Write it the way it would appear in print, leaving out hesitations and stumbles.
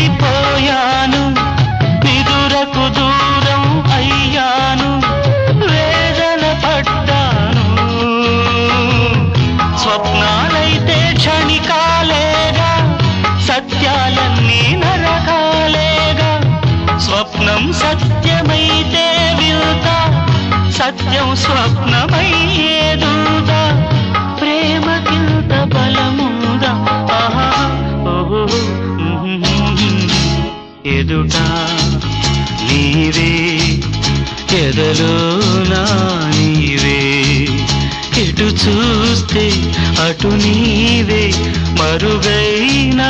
పడిపోయాను నిదురకు దూరం అయ్యాను వేదన పడ్డాను స్వప్నాలైతే క్షణికాలేగా సత్యాలన్నీ నరకాలేగా స్వప్నం సత్యమైతే వింత సత్యం స్వప్నమయ్యేదుదా ప్రేమకింత బలముందా ఆహా ఓహో ఎదుట నీవే ఎదలో నా నీవే ఎటు చూస్తే అటు నీవే మరుగైనా